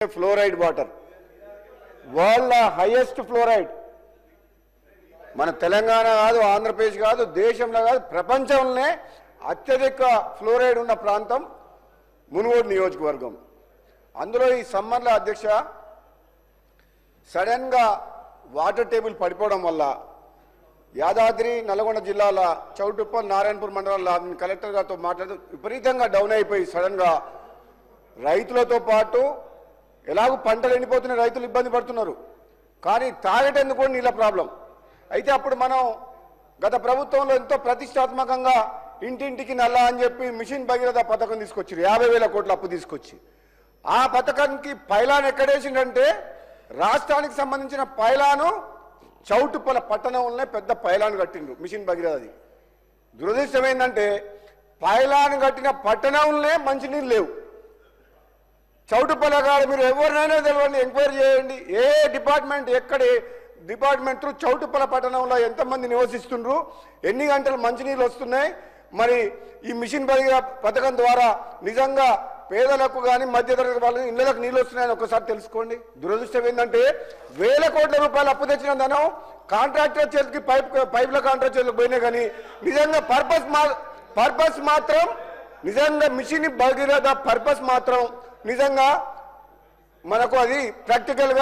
Fluoride water world highest fluoride మన తెలంగాణ కాదు, ఆంధ్రప్రదేశ్ కాదు, దేశంలో కాదు, ప్రపంచంలోనే అత్యధిక ఫ్లోరైడ్ ఉన్న ప్రాంతం మునుగోడు నియోజకవర్గం. అందులో ఈ సమ్మర్లో అధ్యక్ష సడన్గా వాటర్ టేబుల్ పడిపోవడం వల్ల యాదాద్రి నల్గొండ జిల్లాల చౌటుప్పల్ నారాయణపూర్ మండలంలో కలెక్టర్ గారితో మాట్లాడుతూ విపరీతంగా డౌన్ అయిపోయి సడన్గా రైతులతో పాటు ఎలాగో పంటలు ఎండిపోతున్న రైతులు ఇబ్బంది పడుతున్నారు, కానీ తాగేటందుకు కూడా నీళ్ళ ప్రాబ్లం. అయితే అప్పుడు మనం గత ప్రభుత్వంలో ఎంతో ప్రతిష్టాత్మకంగా ఇంటింటికి నల్లా అని చెప్పి మిషన్ భగీరథ పథకం తీసుకొచ్చారు, 50,000 కోట్ల అప్పు తీసుకొచ్చి. ఆ పథకానికి పైలాన్ ఎక్కడేసిందంటే రాష్ట్రానికి సంబంధించిన పైలాను చౌటుప్పల పట్టణంలోనే పెద్ద పైలాన్ కట్టిండ్రు మిషన్ భగీరథది. దురదృష్టం ఏంటంటే పైలాన్ కట్టిన పట్టణంలోనే మంచినీళ్ళు లేవు. చౌటుప్పల గారు మీరు ఎవరినైనా తెలియండి, ఎంక్వైరీ చేయండి, ఏ డిపార్ట్మెంట్ ఎక్కడ డిపార్ట్మెంట్ చౌటుప్పల పట్టణంలో ఎంతమంది నివసిస్తుండ్రు, ఎన్ని గంటలు మంచినీళ్ళు వస్తున్నాయి, మరి ఈ మిషన్ భగీరథ పథకం ద్వారా నిజంగా పేదలకు కానీ మధ్యతరగతి వాళ్ళకి ఇళ్లకు నీళ్ళు వస్తున్నాయని ఒకసారి తెలుసుకోండి. దురదృష్టం ఏంటంటే 1,000 కోట్ల రూపాయలు అప్పు తెచ్చిన ధనం కాంట్రాక్టర్ చేతికి పైపుల కాంట్రాక్టర్ చేతికి పోయినాయి, కానీ నిజంగా పర్పస్ మాత్రం నిజంగా మిషన్ భగీరథ పర్పస్ మాత్రం నిజంగా మనకు అది ప్రాక్టికల్గా